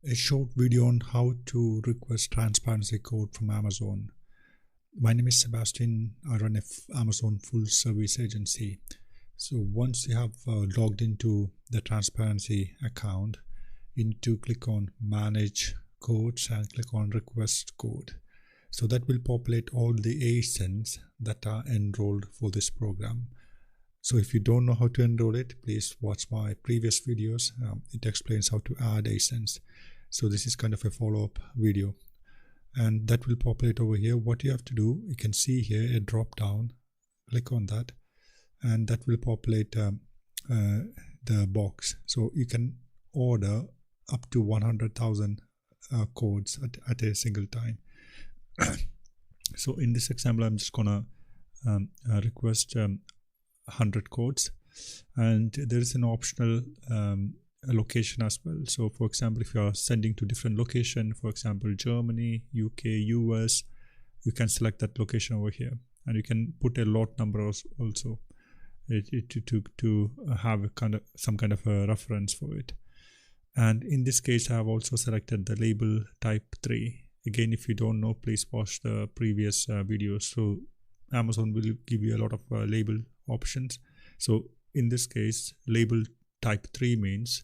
A short video on how to request transparency code from Amazon. My name is Sebastian. I run a Amazon full service agency. So once you have logged into the transparency account, you need to click on manage codes and click on request code. So that will populate all the ASINs that are enrolled for this program. So if you don't know how to enroll it, please watch my previous videos. It explains how to add ASINs. So this is kind of a follow-up video, and that will populate over here. What you have to do, you can see here a drop down, click on that, and that will populate the box. So you can order up to 100,000 codes at a single time. So in this example, I'm just gonna request 100 codes, and there is an optional location as well. So for example, if you are sending to different location, for example Germany, UK, US, you can select that location over here, and you can put a lot number also to have some kind of a reference for it. And in this case, I have also selected the label type 3. Again, if you don't know, please watch the previous videos. So Amazon will give you a lot of label options. So in this case, label type 3 means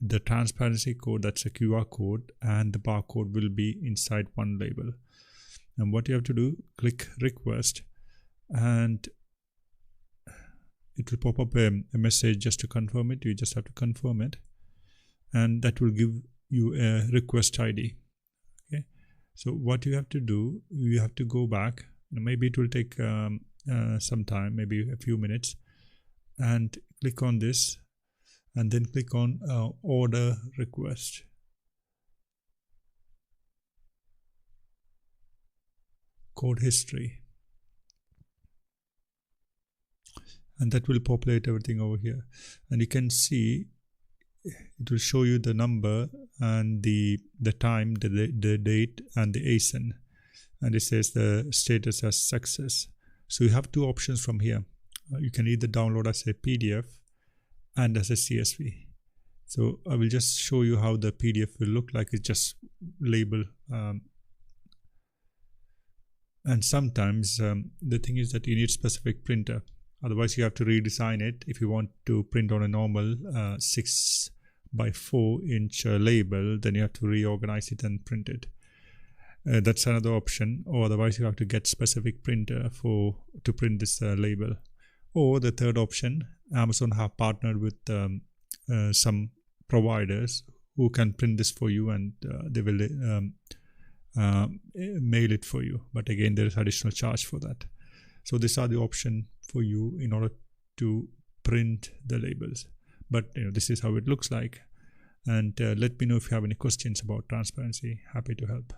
the transparency code, that's a QR code, and the barcode will be inside one label. And what you have to do, click request, and it will pop up a message just to confirm it. You just have to confirm it, and that will give you a request ID. Okay, so what you have to do, you have to go back. Maybe it will take some time, maybe a few minutes, and click on this, and then click on order request. Code history. And that will populate everything over here. And you can see it will show you the number and the time, the date, and the ASIN. And it says the status as success. So you have two options from here. You can either download as a PDF and as a CSV. So I will just show you how the PDF will look like. It's just label. And sometimes the thing is that you need specific printer. Otherwise you have to redesign it. If you want to print on a normal 6x4 label, then you have to reorganize it and print it. That's another option. Or otherwise you have to get specific printer to print this label. Or the third option, Amazon have partnered with some providers who can print this for you, and they will mail it for you. But again, there is additional charge for that. So these are the options for you in order to print the labels. But this is how it looks like. And let me know if you have any questions about transparency. Happy to help.